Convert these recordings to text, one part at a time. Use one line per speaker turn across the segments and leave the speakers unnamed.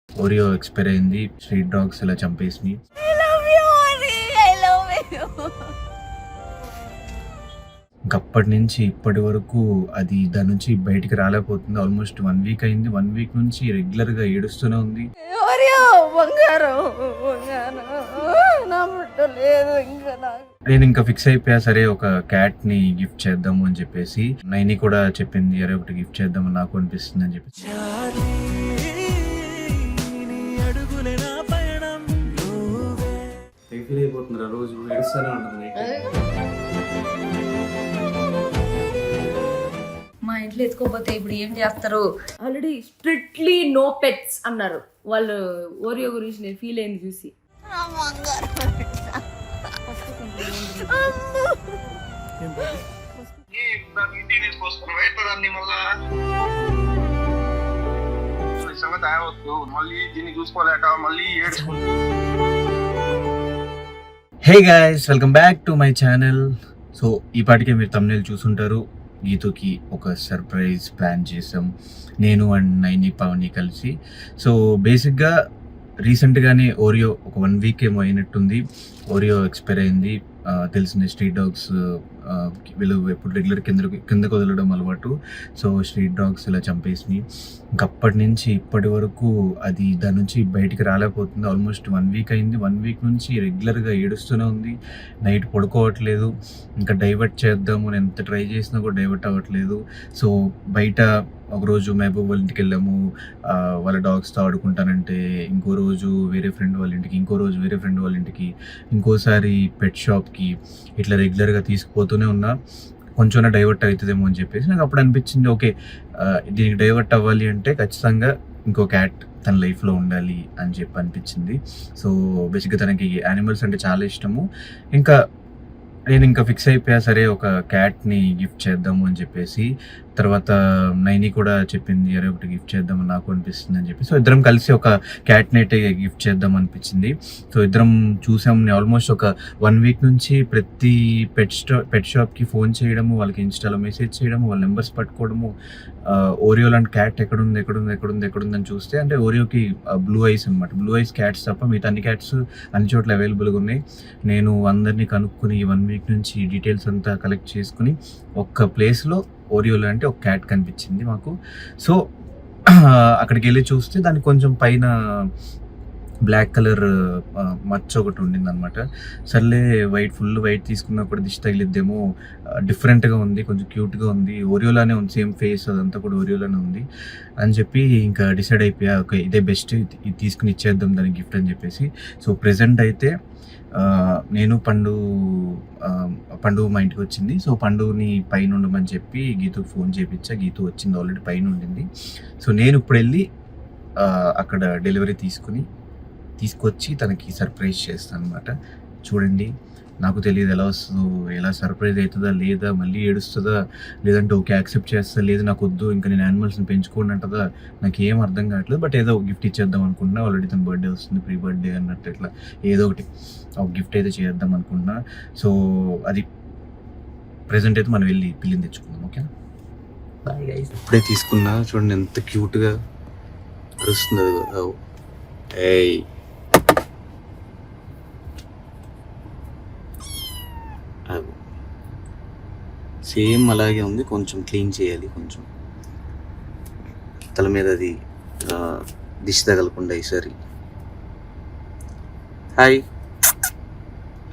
Oreo expire అయింది. Street dogs ఇలా చంపేసి అప్పటి నుంచి ఇప్పటి వరకు అది దాని నుంచి బయటికి రాలేకపోతుంది. ఆల్మోస్ట్ 1 వీక్ అయింది. 1 వీక్ నుంచి రెగ్యులర్ గా ఏడుస్తూనే ఉంది. నేను ఇంకా ఫిక్స్ అయిపోయా, సరే ఒక క్యాట్ ని గిఫ్ట్ చేద్దాము అని చెప్పేసి. నైని కూడా చెప్పింది, అరే ఒకటి గిఫ్ట్ చేద్దామని నాకు అనిపిస్తుంది అని చెప్పి. రోజు ఏడుస్తూనే ఉంటుంది.
మా ఇంట్లో ఎత్తుకోపోతే ఇప్పుడు ఏం చేస్తారు? ఆల్రెడీ స్ట్రిక్ట్లీ నో పెట్స్ అన్నారు వాళ్ళు. ఓరియో గురించి నేను ఫీల్ అయింది చూసి.
Hey guys, welcome back to my channel. So ఈ పాటికే మీరు thumbnail చూసుంటారు. గీతుకి ఒక సర్ప్రైజ్ ప్లాన్ చేసాం నేను అండ్ నైని పావని కలిసి. సో బేసిక్గా రీసెంట్గానే ఓరియో ఒక 1 వీక్ ఏమో అయినట్టుంది. ఓరియో ఎక్స్పైర్ అయింది. తెలిసిన స్ట్రీట్ డాగ్స్ వీళ్ళు ఎప్పుడు రెగ్యులర్ కిందకు వదలడం అలవాటు. సో స్ట్రీట్ డాగ్స్ ఇలా చంపేసి అప్పటి నుంచి ఇప్పటి వరకు అది దాని నుంచి బయటికి రాలేకపోతుంది. ఆల్మోస్ట్ 1 వీక్ అయింది. 1 వీక్ నుంచి రెగ్యులర్గా ఏడుస్తూనే ఉంది. నైట్ పడుకోవట్లేదు. ఇంకా డైవర్ట్ చేద్దాము, నేను ఎంత ట్రై చేసినా కూడా డైవర్ట్ అవ్వట్లేదు. సో బయట ఒకరోజు మహబూబ్ వాళ్ళ ఇంటికి వెళ్ళాము, వాళ్ళ డాగ్స్తో ఆడుకుంటానంటే. ఇంకో రోజు వేరే ఫ్రెండ్ వాళ్ళ ఇంటికి, ఇంకో రోజు వేరే ఫ్రెండ్ వాళ్ళ ఇంటికి, ఇంకోసారి పెట్ షాప్కి, ఇట్లా రెగ్యులర్గా తీసుకుపోతూనే ఉన్నా. కొంచెం డైవర్ట్ అవుతుందేమో అని చెప్పేసి నాకు అప్పుడు అనిపించింది, ఓకే దీనికి డైవర్ట్ అవ్వాలి అంటే ఖచ్చితంగా ఇంకో క్యాట్ తన లైఫ్లో ఉండాలి అని చెప్పి అనిపించింది. సో బేసిక్గా తనకి యానిమల్స్ అంటే చాలా ఇష్టము. నేను ఇంకా ఫిక్స్ అయిపోయా, సరే ఒక క్యాట్ని గిఫ్ట్ చేద్దాము అని చెప్పేసి. తర్వాత నైని కూడా చెప్పింది, అరే ఒకటి గిఫ్ట్ చేద్దామని నాకు అనిపిస్తుంది అని చెప్పి. సో ఇద్దరం కలిసి ఒక క్యాట్ని అయితే గిఫ్ట్ చేద్దాం అనిపించింది. సో ఇద్దరం చూసాం. ఆల్మోస్ట్ ఒక 1 వీక్ నుంచి ప్రతి పెట్ షాప్కి ఫోన్ చేయడము, వాళ్ళకి ఇన్స్టాలో మెసేజ్ చేయడము, వాళ్ళ నెంబర్స్ పట్టుకోవడము. ఓరియో లాంటి క్యాట్ ఎక్కడుంది అని చూస్తే, అంటే ఓరియోకి బ్లూ ఐస్ అనమాట. బ్లూ ఐస్ క్యాట్స్ తప్ప మిగతా అన్ని క్యాట్స్ అన్ని చోట్ల అవైలబుల్గా ఉన్నాయి. నేను అందరినీ కనుక్కొని 1 వీక్ నుంచి డీటెయిల్స్ అంతా కలెక్ట్ చేసుకుని ఒక్క ప్లేస్లో ఓరియో లాంటి ఒక క్యాట్ కనిపించింది మాకు. సో అక్కడికి వెళ్ళి చూస్తే దానికి కొంచెం పైన బ్లాక్ కలర్ మచ్చ ఒకటి ఉండింది అనమాట. సర్లే ఫుల్ వైట్ తీసుకున్నా కూడా దిష్టి తగిలిద్దేమో, డిఫరెంట్గా ఉంది, కొంచెం క్యూట్గా ఉంది, ఓరియోలానే ఉంది, సేమ్ ఫేస్ అదంతా కూడా ఓరియోలానే ఉంది అని చెప్పి ఇంకా డిసైడ్ అయిపోయా, ఓకే ఇదే బెస్ట్, ఇది తీసుకుని ఇచ్చేద్దాం దానికి గిఫ్ట్ అని చెప్పేసి. సో ప్రెజెంట్ అయితే నేను పండు మా ఇంటికి వచ్చింది. సో పండుని పైన ఉండమని చెప్పి గీతుకు ఫోన్ చేయించా. గీతు వచ్చింది, ఆల్రెడీ పైన ఉండింది. సో నేను ఇప్పుడు వెళ్ళి అక్కడ డెలివరీ తీసుకొచ్చి తనకి సర్ప్రైజ్ చేస్తాను అనమాట. చూడండి, నాకు తెలియదు ఎలా వస్తుందో, ఎలా సర్ప్రైజ్ అవుతుందా లేదా, మళ్ళీ ఏడుస్తుందా, లేదంటే ఓకే యాక్సెప్ట్ చేస్తా, లేదు నాకు వద్దు ఇంకా నేను యానిమల్స్ని పెంచుకోండి అంటదా, నాకు ఏం అర్థం కావట్లేదు. బట్ ఏదో గిఫ్ట్ ఇచ్చేద్దాం అనుకుంటున్నా. ఆల్రెడీ తన బర్త్డే వస్తుంది, ప్రీ బర్త్డే అన్నట్టు, ఇట్లా ఏదో ఒకటి ఒక గిఫ్ట్ అయితే చేద్దాం అనుకుంటున్నా. సో అది ప్రెజెంట్ అయితే మనం వెళ్ళి పిల్లిని తెచ్చుకుందాం. ఓకేనా, బాయ్ గైస్. ఇప్పుడే తీసుకున్నా, చూడండి ఎంత క్యూట్గా అరుస్తుంది. ఏయ్ సేమ్ అలాగే ఉంది, కొంచెం క్లీన్ చేయాలి, కొంచెం తల మీద అది దిష్టి తగలకుండా ఈసారి. Hi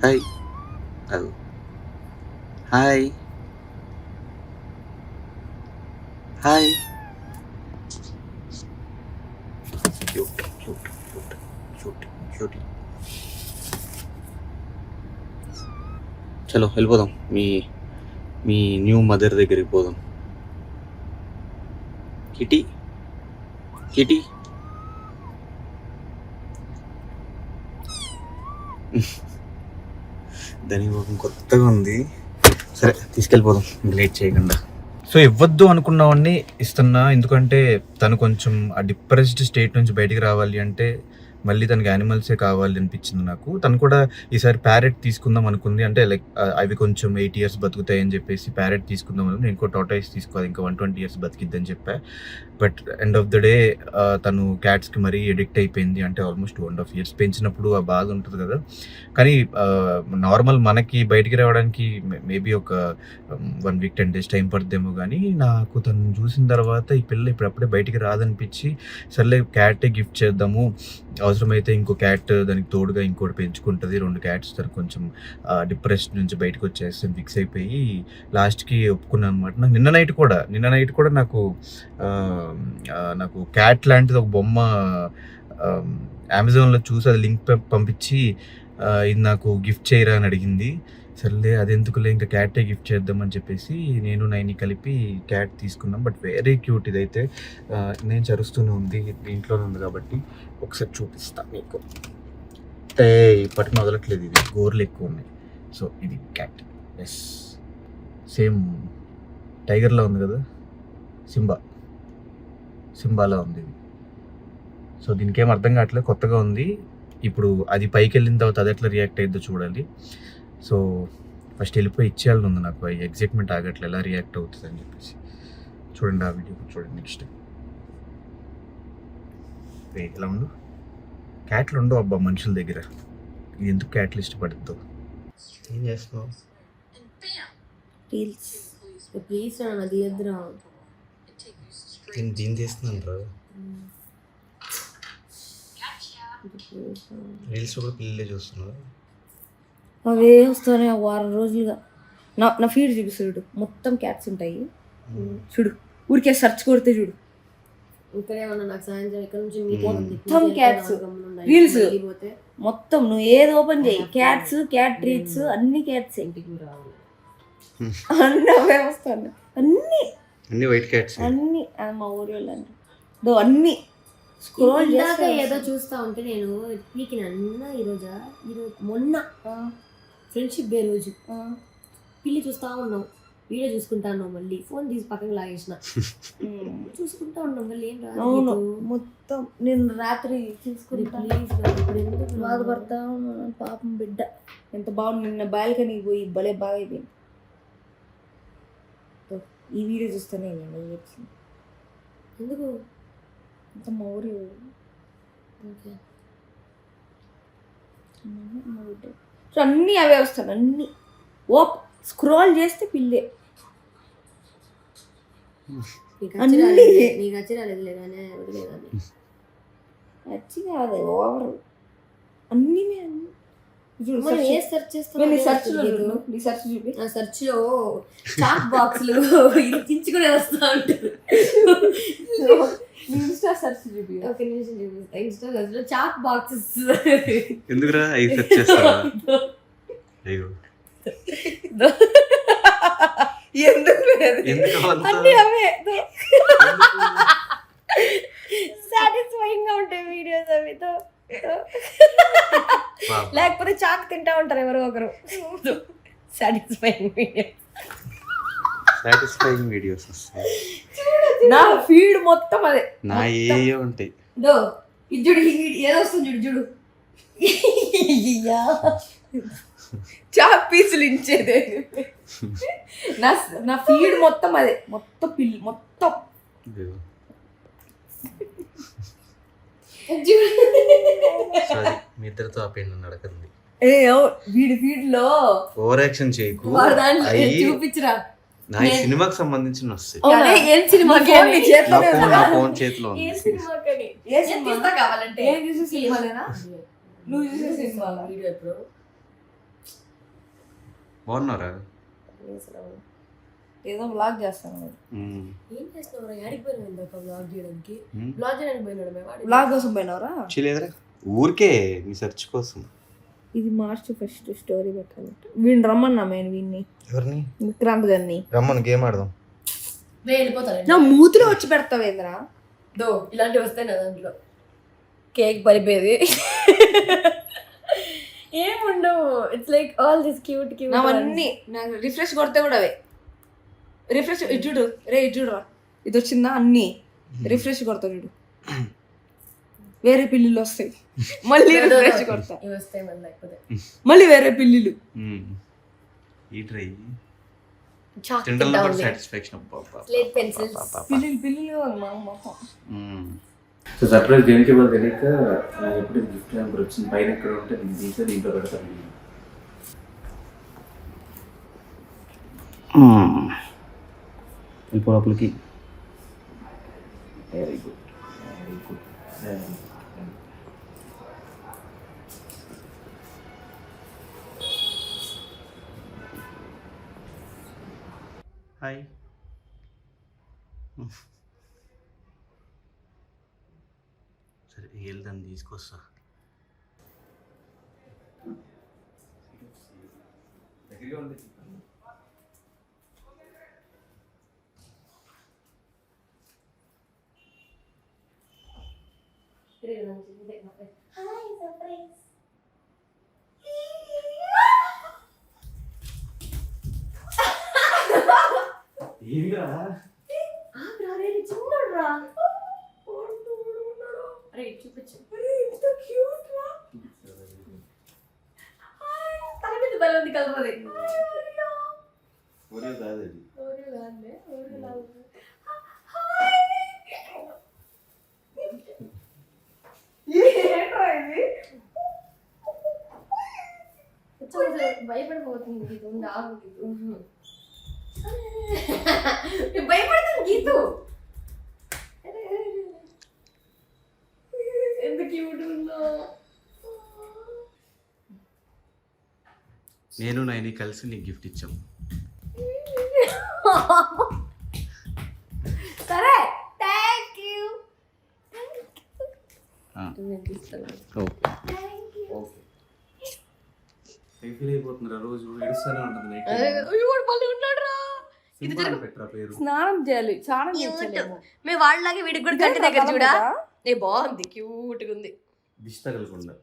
hi hi hi. చలో వెళ్ళిపోదాం, మీ న్యూ మదర్ దగ్గరికి పోదాం. కిటీ దాని ముఖం కొత్తగా ఉంది. సరే తీసుకెళ్ళిపోదాం లేట్ చేయకుండా. సో ఇవ్వద్దు అనుకున్నవన్నీ ఇస్తున్నా, ఎందుకంటే తను కొంచెం ఆ డిప్రెస్డ్ స్టేట్ నుంచి బయటికి రావాలి అంటే మళ్ళీ తనకి యానిమల్సే కావాలి అనిపించింది నాకు. తను కూడా ఈసారి ప్యారెట్ తీసుకుందాం అనుకుంది. అంటే లైక్ అవి కొంచెం 8 years బతుకుతాయి అని చెప్పేసి ప్యారెట్ తీసుకుందాం అని. నేను కూడా టార్టాయిస్ తీసుకోవాలి, ఇంకా 120 years బతికిద్దని చెప్పా. But end of the day తను క్యాట్స్కి మరీ ఎడిక్ట్ అయిపోయింది. అంటే ఆల్మోస్ట్ 2.5 years పెంచినప్పుడు ఆ బాధ ఉంటుంది కదా. కానీ నార్మల్ మనకి బయటికి రావడానికి మేబీ ఒక 1 week 10 days టైం పడుతుందేమో. కానీ నాకు తను చూసిన తర్వాత ఈ పిల్ల ఇప్పుడప్పుడే బయటికి రాదనిపించి, సర్లే క్యాటే గిఫ్ట్ చేద్దాము, అవసరమైతే ఇంకో క్యాట్ దానికి తోడుగా ఇంకోటి పెంచుకుంటుంది, 2 cats తను కొంచెం డిప్రెషన్ నుంచి బయటకు వచ్చేసి ఫిక్స్ అయిపోయి లాస్ట్కి ఒప్పుకున్నాను అనమాట. నాకు నిన్న నైట్ కూడా నాకు క్యాట్ లాంటిది ఒక బొమ్మ అమెజాన్లో చూసి అది లింక్ పంపించి ఇది నాకు గిఫ్ట్ చేయరా అని అడిగింది. సర్లే అదెందుకులే, ఇంకా క్యాటే గిఫ్ట్ చేద్దామని చెప్పేసి నేను నైని కలిపి క్యాట్ తీసుకున్నాం. But very cute. ఇదైతే నేను చరుస్తూనే ఉంది, ఇంట్లోనే ఉంది కాబట్టి ఒకసారి చూపిస్తాను మీకు. ఇప్పటికి మొదలట్లేదు, ఇది గోర్లు ఎక్కువ ఉన్నాయి. సో ఇది క్యాట్. ఎస్, సేమ్ టైగర్లో ఉంది కదా, సింబాలా ఉంది ఇది. సో దీనికి ఏం అర్థం కావట్లేదు, కొత్తగా ఉంది. ఇప్పుడు అది పైకి వెళ్ళిన తర్వాత అది ఎట్లా రియాక్ట్ అయ్యిద్దో చూడాలి. సో ఫస్ట్ వెళ్ళిపోయి ఇచ్చేయాలని ఉంది నాకు. ఎగ్జైట్మెంట్ ఆగట్లేదు ఎలా రియాక్ట్ అవుతుంది అని చెప్పేసి. చూడండి ఆ వీడియో చూడండి నెక్స్ట్. ఎలా ఉండు, క్యాట్లు ఉండవు అబ్బా మనుషుల దగ్గర. ఇది ఎందుకు క్యాట్లు ఇష్టపడుద్దో. ఏం చేస్తున్నావు? దీన్ని తీస్తున్నాను రా. రీల్స్ కూడా పిల్లలే చూస్తున్నారు.
అవే వస్తానే వారం రోజులుగా నా ఫీడ్ చూపిస్తాడు, మొత్తం క్యాట్స్ ఉంటాయి చూడు. ఊరికే సెర్చ్ కొడితే చూడు, మొత్తం క్యాట్స్ రీల్స్ మొత్తం. నువ్వు ఏది ఓపెన్ చేయి క్యాట్స్, క్యాట్ ట్రీట్స్, అన్ని క్యాట్స్. అన్నీ అవే వస్తాను,
అన్ని వైట్ క్యాట్స్,
అన్ని మా ఊరి వాళ్ళు అన్ని స్క్రోల్ చేస్తే
ఏదో చూస్తా ఉంటే నేను పీకిన ఈరోజు మొన్న ఫ్రెండ్షిప్ డే రోజు పిల్లి చూస్తా ఉన్నాం, వీడియో చూసుకుంటా ఉన్నాం, మళ్ళీ ఫోన్ తీసి పక్కన లాగేసిన చూసుకుంటా ఉన్నాం. మళ్ళీ ఏం రాదు
మొత్తం. నేను రాత్రి చూసుకుంటా బాధపడతా ఉన్నాను. పాపం బిడ్డ ఎంత బాగుంది. నిన్న బాల్కనీకి పోయి భలే బాగా అయిపోయింది. ఈ వీడియో చూస్తేనే
ఎందుకు
అంత మా ఊరి అన్నీ అవే వస్తాను, అన్నీ స్క్రోల్ చేస్తే పిల్లే.
నీకు వచ్చి రాలేదు కానీ
వచ్చి కాదు ఓవర్ అన్నీ
సెర్చ్ లో చాట్ బాక్స్లు ఇచ్చుకునే వస్తా ఉంటారు.
ఇన్స్టా సెర్చ్ చూపి,
ఒక నిమిషం చూపిస్తా. ఇన్స్టా సెర్చ్ లో చాట్ బాక్సెస్
ఎందుకురా అవి సెర్చ్ చేస్తావా? అయ్యో
ఎందుకు అన్నీ అవే సాటిస్ఫైయింగ్ గా ఉంటాయి వీడియోస్ అవితో. లేకపోతే చాక్ తింటా ఉంటారు ఎవరో ఒకరు. సాటిస్ఫైయింగ్
వీడియోస్ వస్తాయి.
నా ఫీడ్ మొత్తం అదే,
నా ఏ ఉంటాయి.
ఇది చూడు, ఏదో వస్తుంది చూడు.
చాక్ పీసులు ఇచ్చేదే. నా ఫీడ్ మొత్తం అదే, మొత్తం పిల్లి మొత్తం.
మీ ఇద్దరితో ఆపేయండి నడకండి.
వీడి ఫీడ్ లో
ఓవర్ యాక్షన్ చేయకు,
చూపించరా.
నా సినిమాకి సంబంధించిన వస్తాయి.
ఏం సినిమా?
నా ఫోన్ చేతిలో ఉంది.
కావాలంటే
ఏం చూసే సినిమాలేనా? నువ్వు చూసే సినిమా
వీడియో ఎప్పుడు
బాగున్నారా?
ఏదో బ్లాగ్ చేస్తాను.
ఏం చేస్తున్నావు? యాడికి పోయినా బ్లాగ్ చేయడానికి? బ్లాగ్ చేయడానికి పోయినాడు.
బ్లాగ్ కోసం పోయినారా?
ఊరికే మీ సెర్చ్ కోసం.
ఇది మార్చ్ ఫస్ట్ స్టోరీ పెట్టాలంట. వీడిని రమ్మన్నా నేను వీడిని.
ఎవరిని?
విక్రాంత్ గారిని
రమ్మను, గేమ్ ఆడదాం.
వెళ్ళిపోతాను.
నా మూతిలో వచ్చి పెడతావేంద్రా?
ఇలాంటివి వస్తాయి నా దాంట్లో. కేక్ పడిపోయేది ఏముండవు. It's like all this cute cute.
నావన్నీ నాకు రిఫ్రెష్ కొడితే కూడా అవే. రిఫ్రెష్ చూడు రే, చూడురా, ఇది వచ్చిందా? అన్నీ రిఫ్రెష్ కొడతా చూడు. వేరే పిల్లులు వస్తాయి, మళ్ళీ రిఫ్రెష్ కొడతా,
ఇవి వస్తాయి మళ్ళీ లేకపోతే
మళ్ళీ వేరే పిల్లులు.
ఈ ట్రై
చాక్
తింటల్లో కూడా సాటిస్ఫాక్షన్.
స్లేట్ పెన్సిల్స్
పిల్లులు మా మొహం.
సో సర్ప్రైజ్ దేనికి ఇవ్వాలి తెలియక ఎప్పుడు గిఫ్ట్ నెంబర్ వచ్చింది పైన ఎక్కడ ఉంటే నేను తీసే దీంట్లో పెడతాను. వెళ్ళిపో లోపలికి. Very good very good very good. Hi. సరే వెళ్దాం, తీసుకొస్తా. దగ్గరగా ఉంది.
Hi surprise. చిన్నోడ్రా. అరే చూపించు. తల మీద బలం ఉంది కలపది. భయపడిపోతుంది గీతు. భయపడుతుంది గీతు. ఎంత క్యూట్ ఉందో.
నేను నైని కలిసి నీకు గిఫ్ట్ ఇచ్చాము.
సరే థ్యాంక్ యూ.
ఫీల్ అయిపోతున్నారా? రోజు ఏడుస్తూనే ఉంటుంది. పేరు
స్నానం చేయాలి, స్నానం చేయాలి.
మేము వాళ్ళలాగే వీడికి కూడా కంటి దగ్గర చూడా. బాగుంది, క్యూట్ గా ఉంది.
దిష్టి తగలకుండా.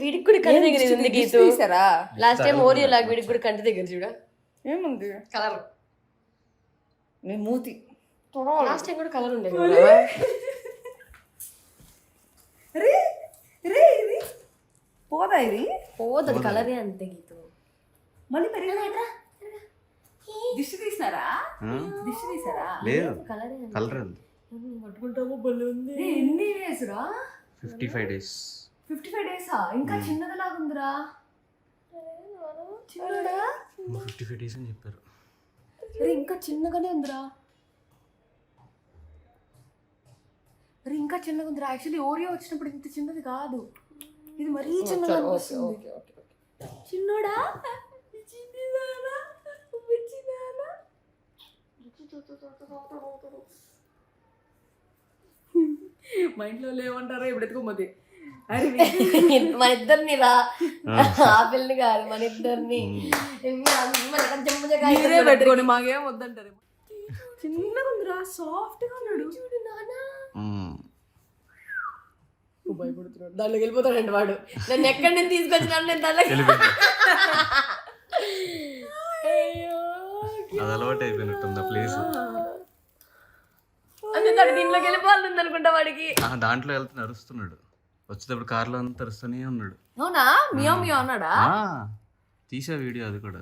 వీడికి కూడా కంటి దగ్గర ఉంది గీతు.
తీసారా
లాస్ట్ టైం ఓరియో లాగా వీడికి కూడా కంటి దగ్గర చూడా.
ఏముంది
కలర్.
నీ మూతి
లాస్ట్ టైం కూడా కలర్ ఉండే.
పోదా ఇది?
పోదు, కలరే అంతే గీతు.
మళ్ళీ పెరిగినా దిష్టి తీసారా? దిష్టి తీసారా?
లేదు,
కలరే
కలర్ ఉంది.
పట్టుకుంటాము. బల్లి ఉంది.
ఎన్ని డేస్ రా?
55 days.
55 డేసా? ఇంకా చిన్నది లాగుందిరా. చిన్నడా?
55 days అని చెప్పారు.
ఇంకా చిన్నగానే ఉందిరా. ఇంకా చిన్నగా ఉందిరా. యాక్చువల్లీ ఓరియో వచ్చినప్పుడు ఇంత చిన్నది కాదు, ఇది మరీ చిన్నగా అనిపిస్తుంది. చిన్నోడా? మా ఇంట్లో లేవంటారా ఇప్పుడు ఎత్తుకోమది.
మన ఇద్దరిని రా, ఆ పిల్లని కాదు, మన ఇద్దరిని
పెట్టుకోండి, మాకేం వద్దంటారు. చిన్నగా ఉందిరా, సాఫ్ట్ గా ఉన్నాడు. చూడు నానా, భయపడుతున్నాడు.
దాంట్లోకి వెళ్ళిపోతాడండి వాడు. నన్ను ఎక్కడి నుంచి తీసుకొచ్చినాడు నేను దాంట్లోకి.
అది అలవాటు అయిపోయినట్టుంది ఆ ప్లేస్.
అందుకే దీంట్లోకి వెళ్ళిపోవాలి అనుకుంటా వాడికి.
దాంట్లో వెళ్తే అరుస్తున్నాడు. వచ్చేటప్పుడు కార్లో అంతా అరుస్తూనే ఉన్నాడు.
అవునా? మియో మియో అన్నాడా?
తీసా వీడియో అది కూడా.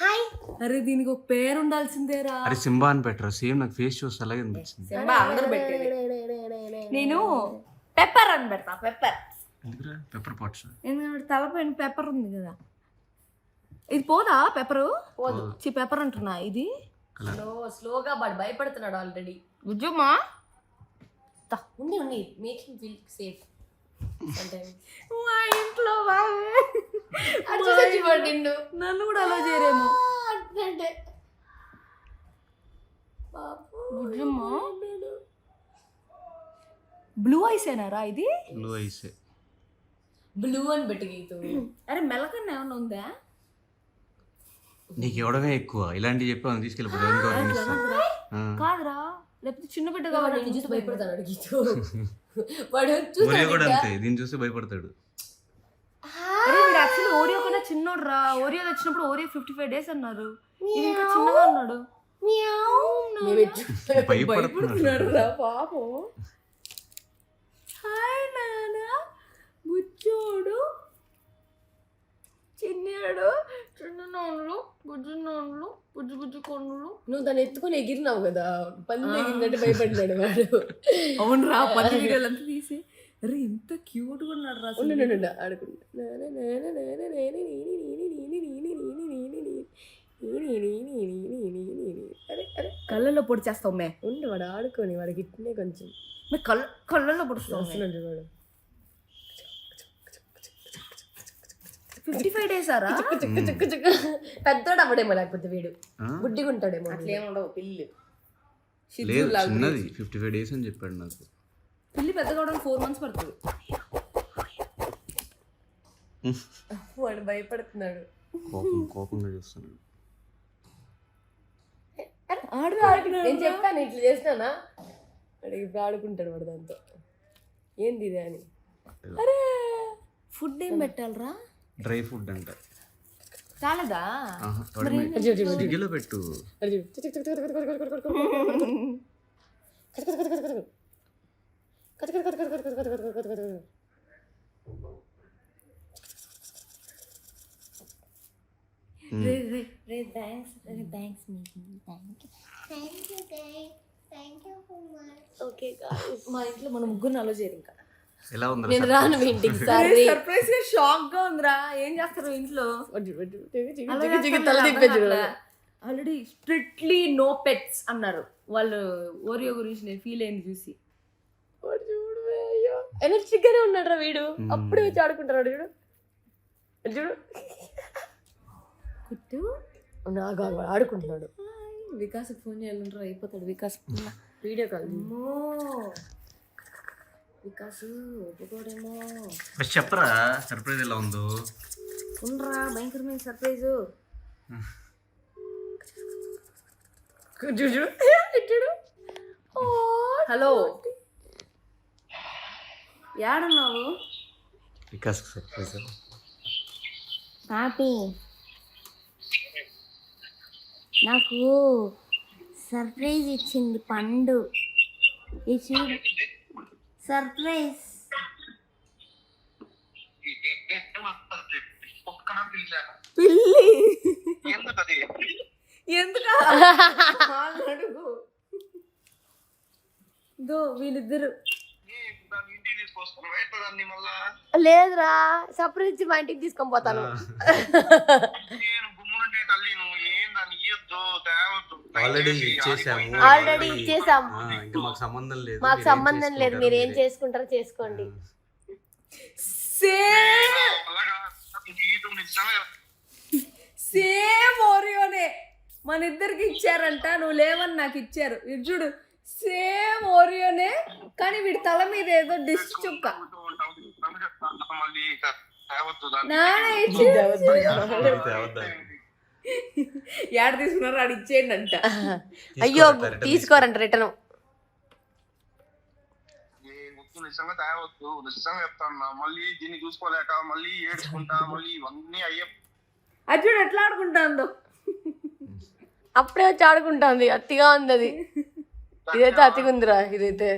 హాయ్.
అరే దీనికి ఒక పేరు ఉండాల్సిందేరా.
అరే సింబా అని పెట్టరా. సేమ్ నాకు ఫేస్ చూస్తే అలాగే అనిపించింది.
అందరూ పెట్టేది. నేను పెప్పర్ అని పెడతా. పెప్పర్.
ఎందుకురా పెప్పర్ పాట్స్?
ఎందుకంటే తలపైన పెప్పర్ ఉంది కదా. ఇది పోదా పెప్పరు?
పోదు.
పెప్పర్ అంటున్నా. ఇది
స్లోగా వాడు భయపడుతున్నాడు ఆల్రెడీ.
ఉద్యోగమా
ఉంది ఉంది. Making feel safe.
మా ఇంట్లో
నిన్ను
నన్ను కూడా అలా చేయరేమో.
అంటే
బ్లూ ఐస్ ఏనారా ఇది?
Blue ice.
బ్లూ అని పెట్టి గీతు.
అరే మెలకన్నా ఏమన్నా ఉందా?
నీకు ఎవడమే ఎక్కువ ఇలాంటివి చెప్పి తీసుకెళ్ళిపోతావు.
కాదురా, లేకపోతే చిన్న బిడ్డ
కాబట్టి చూసి భయపడతాడు గీతు. వాడు
కూడా అంతే, దీన్ని చూసి భయపడతాడు.
యాక్చువల్లీ ఓరియో కన్నా చిన్నోడు రా. ఓరియో వచ్చినప్పుడు ఓరియో 55 days అన్నారు. ఇది ఇంకా చిన్నగా ఉన్నాడు. భయపడుతున్నాడు రా పాపం. హాయ్ నానా బుజ్జోడు చిన్నాడు చిన్న నోళ్ళు బుజ్జు నోళ్ళు బుజ్జు బుజ్జు కొన్నులు.
నువ్వు దాన్ని ఎత్తుకొని ఎగిరినావు కదా, పంది ఎగిరినట్టు భయపడినాడు వాడు.
అవును రా, పది వీడియోలంతా తీసి అరే ఎంత క్యూట్ గా ఉన్నాడు రా.
ఆడుకుంటా
కళ్ళల్లో పొడి చేస్తావు మే.
ఉండి వాడు ఆడుకొని వాడికి ఇట్నే కొంచెం
కళ్ళల్లో పొడుస్తావు
వాడు.
55 days ఆరా.
పెద్దోడు అవ్వడేమో, లేకపోతే వీడు బుడ్డిగా ఉంటాడేమో.
అట్లా ఏముండవు పిల్లి.
లేదు చిన్నది 55 days అని చెప్పాడు నాకు.
పిల్లి పెద్ద కావడానికి 4 months పడుతుంది.
వాడు భయపడుతున్నాడు,
కోపంగా చూస్తున్నాడు.
నేను చెప్పాను ఇట్లా చేసినానా, వాడికి ఇప్పుడు ఆడుకుంటాడు వాడు దాంతో. ఏంది ఇది అని.
అరే ఫుడ్ ఏం పెట్టాలరా?
డ్రై ఫుడ్ అంట.
చాలదా?
స్విగ్గీలో పెట్టు.
మా ఇంట్లో మన ముగ్గురు అలో చేయరు ఇంకా.
ఎలా ఉంది?
నేను రాను మీ ఇంటికి.
సర్ప్రైజ్ గా షాక్ గా ఉందిరా. ఏం చేస్తారు ఇంట్లో? ఆల్రెడీ స్ట్రిక్ట్లీ నో పెట్స్ అన్నారు వాళ్ళు. ఓరియో గురించి నేను ఫీల్ అయింది చూసి.
వాడు చూడు, అయ్యో ఎనర్జిక్ గానే ఉన్నాడు రా వీడు. అప్పుడే వచ్చి ఆడుకుంటాడు చూడు చూడు.
కుట్టు
నాకు ఆడుకుంటున్నాడు.
వికాస్ ఫోన్ చేయాలంటారు, అయిపోతాడు వికాస్.
Video call.
వికాస్ ఒప్పుకోడేమో.
చెప్పరా సర్ప్రైజ్ ఎలా ఉందో.
ఉండరా, భయంకరమైన సర్ప్రైజ్. హలో ఏడున్నావు?
వికాస్ సర్ప్రైజ్.
పాపి నాకు సర్ప్రైజ్ ఇచ్చింది పండు. ఇచ్చి సర్ప్రైజ్.
పిల్లి ఎందుకు అడుగు. దో వీళ్ళిద్దరు.
లేదురా, సర్ప్రైజ్ ఇచ్చి మా ఇంటికి తీసుకొని పోతాను.
ఆల్రెడీ ఇచ్చేసాము. మాకు సంబంధం లేదు.
మాకు సంబంధం లేదు, మీరు ఏం చేసుకుంటారో చేసుకోండి.
సేమ్ ఓరియోనే మన ఇద్దరికి ఇచ్చారంట. నువ్వు లేవని నాకు ఇచ్చారు. ఇది చూడు, సేమ్ ఓరియోనే, కానీ వీడి తల మీద ఏదో డిష్ చుక్క. యాడ్ తీసుకున్నారు, ఆడు ఇచ్చేయండి అంట.
అయ్యో తీసుకోరంట రిటర్న్.
నిజంగా తేవద్దు, నిజంగా చెప్తాను. మళ్ళీ దీన్ని చూసుకోలేక మళ్ళీ ఏడ్చుకుంటా, మళ్ళీ ఇవన్నీ అయ్యే.
అది చూడు ఎట్లా ఆడుకుంటాందో.
అప్పుడే వచ్చి ఆడుకుంటాంది. అతిగా ఉంది అది. ఇదైతే అతిగా ఉందిరా. ఇదైతే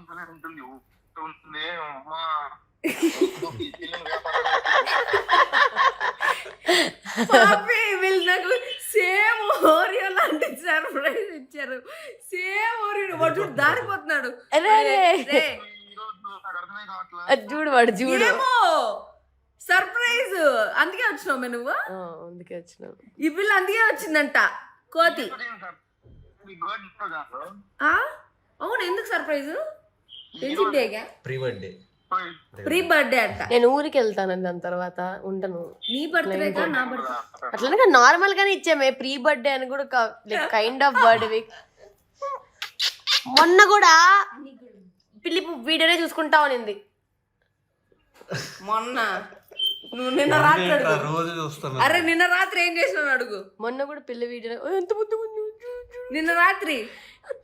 ఉంటుంది ఉంటుంది. అమ్మా
వీళ్ళు నాకు సేమ్ ఓరియో లాంటి సర్ప్రైజ్ ఇచ్చారు. Same Oreo. వాడు చూడు దారిపోతున్నాడు.
చూడు వాడు చూడు.
సర్ప్రైజ్ అందుకే వచ్చినావు నువ్వు.
అందుకే వచ్చినావు.
ఈ పిల్ల అందుకే వచ్చిందంట కోతి. అవును, ఎందుకు సర్ప్రైజ్? ప్రీ బర్త్డే అంట.
నేను ఊరికి వెళ్తాను, దాని తర్వాత ఉండను.
నీ బర్త్డే నా బర్త్డే
అట్లనే నార్మల్ గానే ఇచ్చామే. ప్రీ బర్త్డే అని కూడా కైండ్ ఆఫ్ బర్త్డే. మొన్న కూడా పిల్లి వీడియోనే చూసుకుంటా ఉన్నింది.
మొన్న నువ్వు నిన్న రాత్రి అరే నిన్న రాత్రి ఏం చేసినావు అడుగు.
మొన్న కూడా పిల్లి వీడియో ఎంత ముద్దు
నిన్న రాత్రి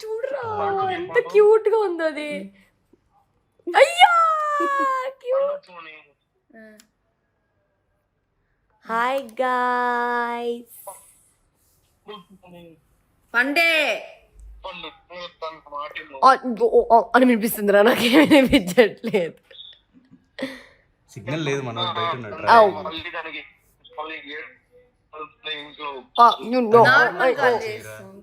చూడరా, ఎంత క్యూట్ గా ఉందో అది. అయ్యా హాయ్ గాయ్స్.
పండే
అని వినిపిస్తుందిరా, నాకేమీ వినిపించట్లేదు.
సిగ్నల్ లేదు, మన బయట ఉన్నాడు.
మళ్ళీ దానికి మళ్ళీ ఇంట్లో
నార్మల్ కాల్ చేస్తాను.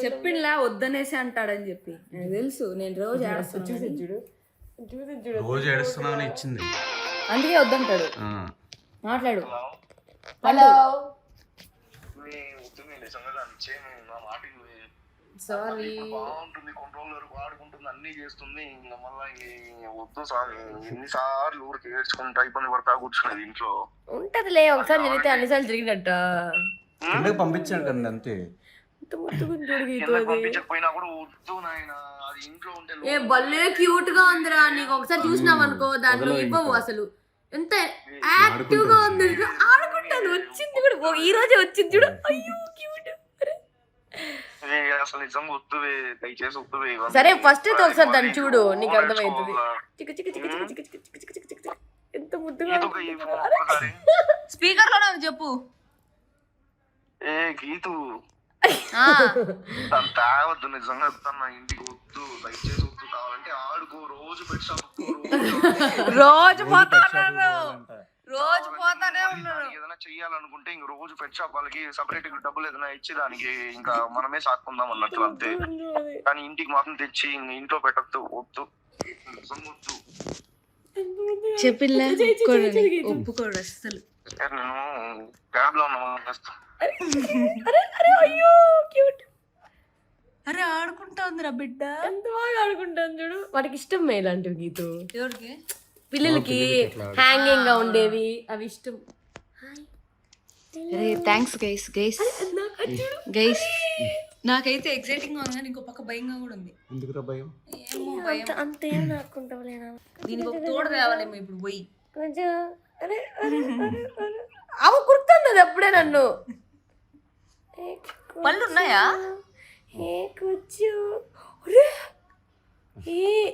చెప్పిండ్లా వద్దనేసి అంటాడని చెప్పి నాకు తెలుసు. నేను రోజు ఏడుస్తాను
చూడు
రోజు ఏడుస్తున్నామని ఇచ్చింది,
అందుకే వద్దంటాడు. మాట్లాడు.
Hello
sorry.
బాగుంటుంది, కంట్రోలర్ వాడుకుంటుంది, అన్ని చేస్తుంది. ఇంకా మళ్ళీ వద్దు స్వామి, ఎన్నిసార్లు ఊరికి ఏడ్చుకుంటా ఇబ్బంది పడతా కూర్చున్నది ఇంట్లో.
ఉంటదిలే, ఒకసారి జరిగితే అన్నిసార్లు జరిగినట్ట.
కిందకి పంపించాడు కదా అంతే.
పంపించకపోయినా కూడా వద్దు నాయన, అది ఇంట్లో ఉంటే
ఏ భలే క్యూట్ గా ఉందిరా. నీకు ఒకసారి చూసినావు అనుకో, దాంట్లో ఇవ్వవు అసలు. ఎంత యాక్టివ్ గా ఉంది, ఆడుకుంటాను. వచ్చింది కూడా ఈ రోజే వచ్చింది చూడు. అయ్యో క్యూట్.
అసలు నిజంగా వద్దువే, దయచేసి వద్దువే.
సరే ఫస్ట్ అయితే ఒకసారి దాన్ని చూడు, నీకు అర్థమవుతుంది. చిక్కు చిక్కు చిక్కు చిక్కు చిక్కు చిక్కు చిక్కు చిక్కు చిక్కు. ఎంత ముద్దుగా
స్పీకర్ లో చెప్పు.
ఏ గీతు దాన్ని తాగొద్దు, నిజంగా చెప్తాను. ఇంటికి వద్దు, దయచేసి వద్దు. కావాలంటే ఆడుకో, రోజు పెట్టు.
రోజు పోతానే ఉన్నారు.
ఏదైనా చెయ్యాలనుకుంటే ఇంక రోజు పెట్ షాప్ వాళ్ళకి సపరేట్ డబ్బులు ఏదైనా ఇచ్చి దానికి ఇంకా మనమే సాక్కుందాం అన్నట్లు అంతే. కానీ ఇంటికి మాత్రం తెచ్చి ఇంట్లో పెట్టద్దు, వద్దు, వద్దు.
చెప్పిల్లా ఒప్పుకోడు అసలు.
నేను క్యాబ్ లో ఉన్నా.
అరే ఆడుకుంటా ఉందిరా బిడ్డ,
ఎంత బాగా ఆడుకుంటాను చూడు. వాడికి ఇష్టం ఇలాంటివి గీతు.
ఎవరికి?
పిల్లలకి హ్యాంగింగ్ గా ఉండేవి అవి ఇష్టం.
అరే థ్యాంక్స్ గైస్. గైస్ నాకైతే ఎక్సైటింగ్ గా ఉంది, కానీ ఇంకో పక్క భయంగా కూడా ఉంది.
ఎందుకు భయం?
ఏమో భయం.
అంతేం నాకుంటావులేనా.
దీనికి ఒక తోడు తేవాలేమో ఇప్పుడు పోయి.
కొంచెం అవ కుర్తున్నది అప్పుడే నన్ను.
పళ్ళు ఉన్నాయా?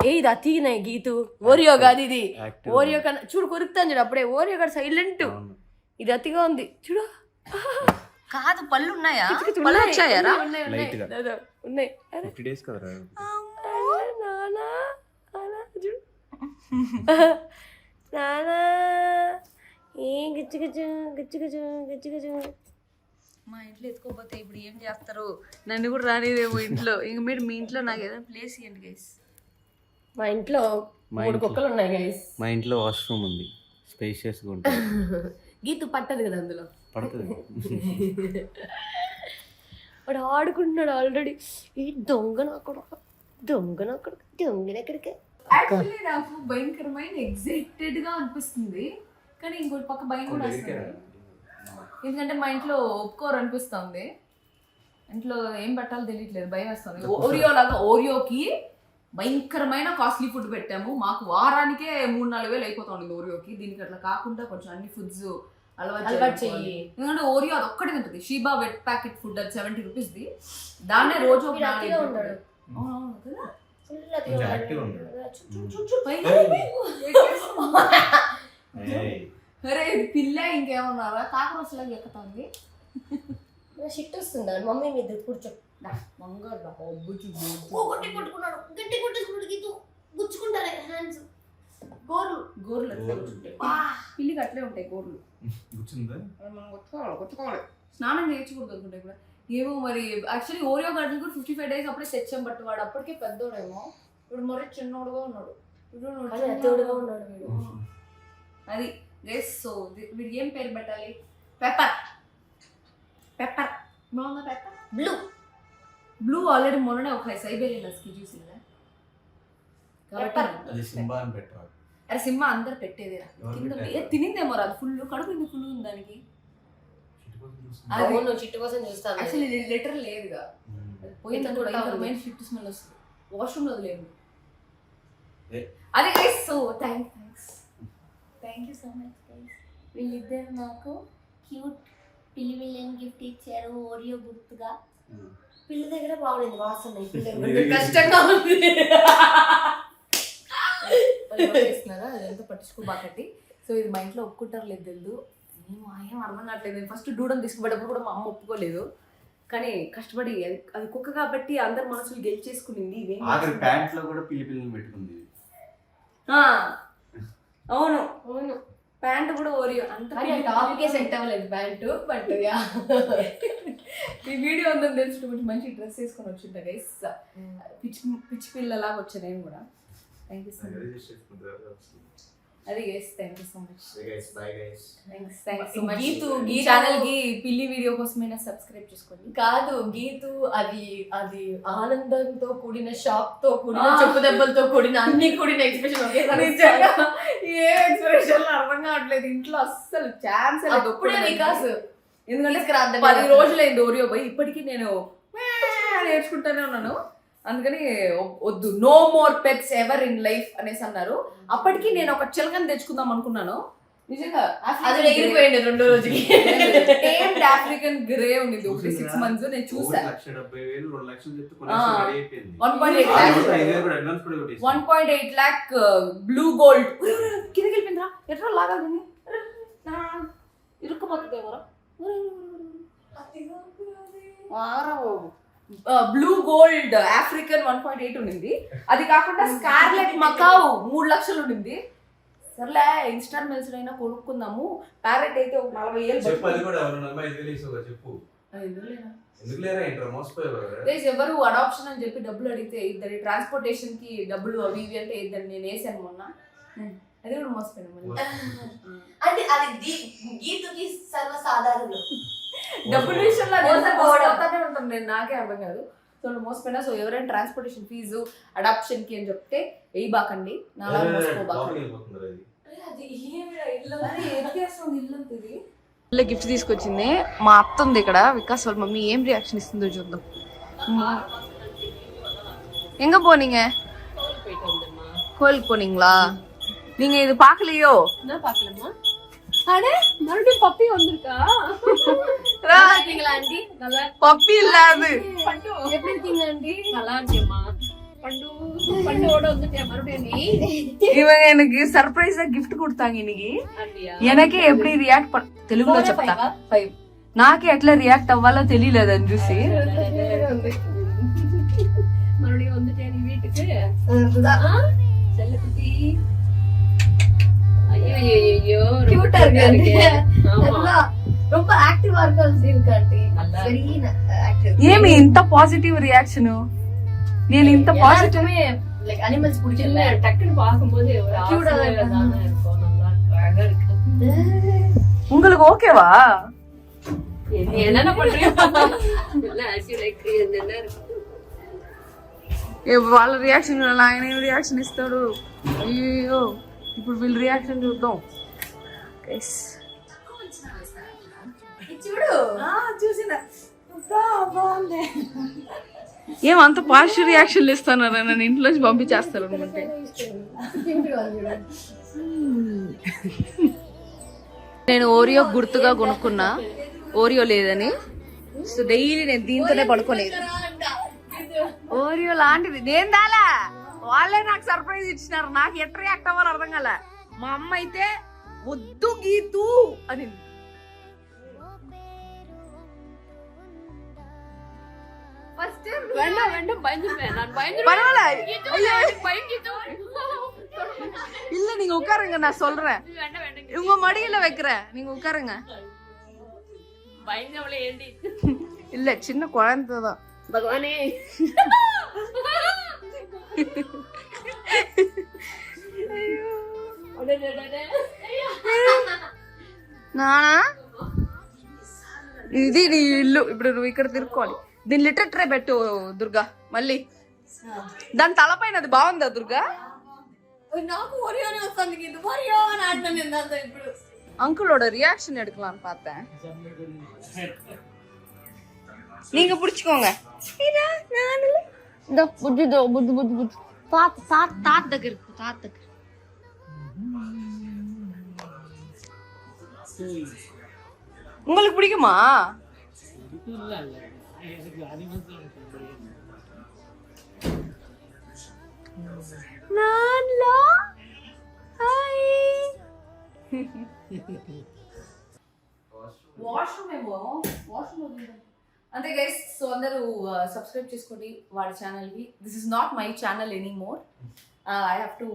ఇది అతికినాయి గీతు. ఓరియో కాదు ఇది, ఓరియో కన్నా చూడు కొరుకుతాను చూడు. అప్పుడే ఓరియో కాదు సైలెంట్. ఇది అతిగా ఉంది చూడు.
కాదు పళ్ళు ఉన్నాయా? పళ్ళు వచ్చాయారా?
ఉన్నాయి.
50 days కదరా.
నానా చూడు నానా. ఏం గిచ్చు గిచ్చు గిచ్చు గిచ్చు గిచ్చు గిచ్చు.
మా ఇంట్లో ఎత్తుకోపోతే ఇప్పుడు ఏం చేస్తారు? నన్ను కూడా రానిదేమో ఇంట్లో. ఇంక మీరు మీ ఇంట్లో నాకు ఏదైనా ప్లేస్ ఇవ్వండి గైస్.
మా ఇంట్లో 3 కుక్కలు ఉన్నాయి గైస్.
మా ఇంట్లో వాష్రూమ్ ఉంది, స్పేషియస్ గా ఉంటుంది.
గీతు పట్టదు కదా అందులో.
పడుతుంది.
వాడు ఆడుకుంటున్నాడు ఆల్రెడీ. ఈ దొంగ నా కొడుకు, దొంగ నా కొడుకు, దొంగనెక్కడికే.
యాక్చువల్లీ నాకు భయంకరమైన ఎగ్జైటెడ్ గా అనిపిస్తుంది, కానీ ఇంకోటి పక్క భయం కూడా వస్తుంది. ఎందుకంటే మా ఇంట్లో ఒప్పుకోరు అనిపిస్తుంది. ఇంట్లో ఏం పెట్టాలో తెలియట్లేదు, భయం వేస్తుంది. ఓరియో లాగా ఓరియోకి భయంకరమైన కాస్ట్లీ ఫుడ్ పెట్టాము. మాకు వారానికే 3-4 వేలు అయిపోతా ఉంది ఓరియోకి. దీనికి అట్లా కాకుండా కొంచెం అన్ని ఫుడ్స్ అలవాటు చెయ్యి. ఎందుకంటే ఓరియో అది ఒక్కటే ఉంటుంది. షీబా వెట్ ప్యాకెట్ ఫుడ్ అది 70 రూపీస్ది. దాన్నే రోజు అరే పిల్ల ఇంకేమన్నారా? కాకరొచ్చలాగా ఎక్కుతుంది.
షిట్ వస్తుందా మమ్మీ మీద కూర్చో.
గట్టి కొట్టుకున్నాడు, గట్టి కొట్టేసుకున్నాడు గీతు. గుచ్చుకుంటారే హ్యాండ్స్.
గోర్లు పిల్లికి అట్లే ఉంటాయి గోర్లు. మనం కొట్టుకోవాలి. స్నానం చేయకూడదు అనుకుంటే కూడా ఏమో మరి. యాక్చువల్లీ ఓరియో గార్డెన్ కూడా 55 days అప్పుడే తెచ్చాం. బట్ వాడు అప్పటికే పెద్దోడేమో, ఇప్పుడు మరి చిన్నోడుగా ఉన్నాడు. అది గైస్. సో వీడు ఏం పేరు పెట్టాలి? పెప్పర్. బాగుందా పెప్పర్? బ్లూ ఆల్రెడీ మొన్ననే ఒక సైబేరియన్ హస్కీ చూసిందా? అరే సింహ అందరు పెట్టేదేరా. కింద తినిందేమో రా, ఫుల్ కడుపు ఇంత ఫుల్ ఉంది దానికి.
చిట్టు కోసం చూస్తాను.
అసలు ఇది లెటర్ లేదుగా, పోయిందని షిట్ స్మెల్ వస్తుంది. వాష్రూమ్ లో లేదు అది guys. So thank you so much guys.
వీళ్ళిద్దరు నాకు క్యూట్ పిల్లిని గిఫ్ట్ ఇచ్చారు ఓరియో గుర్తుగా.
పిల్ల దగ్గర బాగుంది వాసన.
కష్టంగా ఉంది చేస్తున్నారా, అదంతా పట్టించుకోబాకట్టి. సో ఇది మా ఇంట్లో ఒప్పుకుంటారు లేదు తెలియదు. ఏం అర్థం కావట్లేదు. ఫస్ట్ డూడని తీసుకుపోయేటప్పుడు కూడా మా అమ్మ ఒప్పుకోలేదు, కానీ కష్టపడి అది కుక్క కాబట్టి అందరి మనసులు గెలిచేసుకునింది.
ప్యాంట్ లో కూడా పిల్లిని పెట్టుకుంది.
అవును అవును, ప్యాంట్ కూడా ఓరియో అంత
టాపికే సెట్ అవ్వలేదు ప్యాంటు. బట్
ఈ వీడియో ఉందని తెలుసు కొంచెం మంచి డ్రెస్ వేసుకొని వచ్చింటా గైస్. పిచ్చి పిల్లలాగా వచ్చా నేను కూడా. Thank you so much. అది guys, thank you so much. Geetu channel కి పిల్లి వీడియో కోసమైనా సబ్స్క్రైబ్ చేసుకోండి.
కాదు గీతు, అది అది ఆనందంతో కూడిన షాక్ తో కూడిన చెప్పు దెబ్బలతో కూడిన అన్ని కూడిన ఎక్స్ప్రెషన్ ఒకేసారి.
ఏ ఎక్స్ప్రెషన్ అర్థం కావట్లేదు ఇంట్లో అస్సలు ఛాన్స్ లేదు.
అప్పుడే వికాస్
ఎందుకంటే 10 రోజులైంది ఓరియో పోయి, ఇప్పటికీ నేను నేర్చుకుంటూనే ఉన్నాను. అందుకని వద్దు, no more pets ever in life అనేసి అన్నారు. అప్పటికి నేను ఒక చిలకని తెచ్చుకుందాం అనుకున్నాను. నిజంగా
అది ఎగిరిపోయింది 2 రోజులకి.
ఆఫ్రికన్ గ్రే ఉంది 6 months. నేను చూసాను 1.8 lakh బ్లూ గోల్డ్. కిందకి వెళ్ళిపోయిందిరా, ఎట్లా లాగాలి ఇరుక్కుపోతుందేమోరా. బ్లూ గోల్డ్ ఆఫ్రికన్ 1.8 ఉండింది. అది కాకుండా స్కార్లెట్ మకావ్ 3 లక్షలు ఉండింది. సర్లే ఇన్స్టాల్మెంట్స్ అయినా కొనుక్కుందాము. ప్యారెట్ అయితే ఒక 40,000. ఎవరు అడాప్షన్ అని చెప్పి డబ్బులు అడిగితే ఇద్దరి ట్రాన్స్పోర్టేషన్ కి డబ్బులు అవి ఇవి అంటే ఇద్దరు నేను వేసాను మొన్న. అది కూడా మోసపోయాను.
అంటే అది గీతుకి సర్వసాధారణం.
డబ్బుల విషయంలో మోసపోతానే ఉంటాను నేను, నాకే అర్థం కాదు. సో మోసపోయినా. సో ఎవరైనా ట్రాన్స్పోర్టేషన్ ఫీజు అడాప్షన్ కి అని చెప్తే వేయబాకండి, నాలా మోసపోబాకండి. ఇల్లు గిఫ్ట్ తీసుకొచ్చింది మా అత్త ఉంది ఇక్కడ. వికాస్ వాళ్ళ మమ్మీ ఏం రియాక్షన్ ఇస్తుందో చూద్దాం. எங்க போனீங்க? கோயிலுக்கு போனீங்களா? நீங்க இது பாக்கலையோ?
என்ன பாக்கலமா? அடே மறுபடியும் பப்பி வந்திருக்கா? இருக்கீங்களா ஆண்டி? நல்லா.
பப்பி இல்ல அது.
பண்டு எப்படி இருக்கீங்க ஆண்டி? நல்லா இருக்கேம்மா. பண்டு பண்டோட வந்துட்டே மறுபடியும் நீ.
இவங்க எனக்கு சர்ப்ரைஸா gift கொடுத்தாங்க இன்னைக்கு. எனக்கே எப்படி రియాక్ట్ తెలుగులో చెప్తా. 5 నాకే ఎట్లా రియాక్ట్ అవ్వాలో తెలియలేదు అని చూసి.
மறுபடியும் வந்துட்டே நீ வீட்டுக்கு. செல்லக்குட்டி. ஐயோ கியூட்டா இருக்கு. ரொம்ப ஆக்டிவா இருக்கு ஆண்டி. Very active.
ఏమి ఇంత పాజిటివ్ రియాక్షన్? నేను ఇంత పాజిటివ్
லைக் அனிமல்ஸ் பிடிச்சல டக்குன்னு பாக்கும்போது ஒரு கியூட்டா தான இருக்கும். நல்லா அழகா இருக்கு.
உங்களுக்கு ஓகேவா?
என்னென்ன பண்றீங்க? இல்ல ஆக்சுவலி லைக் என்ன இருக்கு.
వాళ్ళ రియాక్షన్ ఆయన ఏం రియాక్షన్ ఇస్తాడు. అయ్యో ఇప్పుడు వీళ్ళ రియాక్షన్ చూద్దాం.
చూడు చూసిన బాగుంది.
ఏమంత పాజిటివ్ రియాక్షన్లు ఇస్తున్నారు, నన్ను ఇంట్లోంచి పంపించేస్తారు అనుకుంటే. నేను ఓరియో గుర్తుగా కొనుక్కున్నా, ఓరియో లేదని. సో డైలీ నేను దీంతోనే పడుకోలేదు. ఓరియో లాంటిది నేను దాలా, వాళ్ళే నాకు సర్ప్రైజ్ ఇచ్చినారు. నాకు ఎట్లా రియాక్ట్ అవ్వాలో అర్థం కాల. మా అమ్మ అయితే వద్దు గీతు అని.
ஃபர்ஸ்ட் வேண்டாம் வேண்டாம் பயந்துருவேன் நான் பயந்துருவேன்.
பரவாயில்ல
பயந்துட்டு
இல்ல நீங்க உட்காருங்க, நான் சொல்றேன்.
வேண்டாம் வேண்டாம்
உங்க மடியில வைக்கிறேன், நீங்க உட்காருங்க.
பயந்தவளே ஏண்டி?
இல்ல சின்ன குழந்தை தான்.
பகவானே
నానా ఇది నీ ఇల్లు, ఇప్పుడు నువ్వు ఇక్కడ తిరుక్కోవాలి. దీని లిటర్ ట్రే పెట్టు దుర్గా. మళ్ళీ దాని తలపైన అది బాగుందా దుర్గా?
నాకు ఒరియోనే వస్తుంది. ఇది ఒరియో అని ఆడతాను ఎంత ఇప్పుడు.
அங்கிளோட ரியாக்ஷன் எடுக்கலாம்னு பார்த்தேன். நீங்க புடிச்சுக்கோங்க. இந்த புடிதோ புடி புடி புடி தாத் தாத் தாத் దగ్గర தாத் దగ్గర. உங்களுக்கு பிடிக்குமா? నాన్లో హాయ్. వాష్రూమ్ ఏమో వాష్రూమ్ అంతే గైస్. సో అందరూ సబ్స్క్రైబ్ చేసుకోండి వాడి ఛానల్కి. This is not my channel anymore. I have to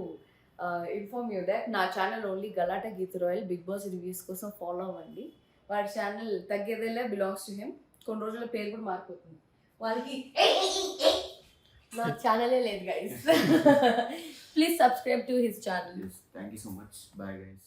inform you that నా ఛానల్ ఓన్లీ గలాటా గీత రాయల్ బిగ్ బాస్ రివ్యూస్ కోసం ఫాలో అవ్వండి. వాడి ఛానల్ తగ్గేదేలా బిలాంగ్స్ టు హిమ్. కొన్ని రోజుల పేరు కూడా మారిపోతుంది వాళ్ళకి. నా ఛానలే లేదు guys. Please subscribe to his channel.
Thank you so much. Bye guys.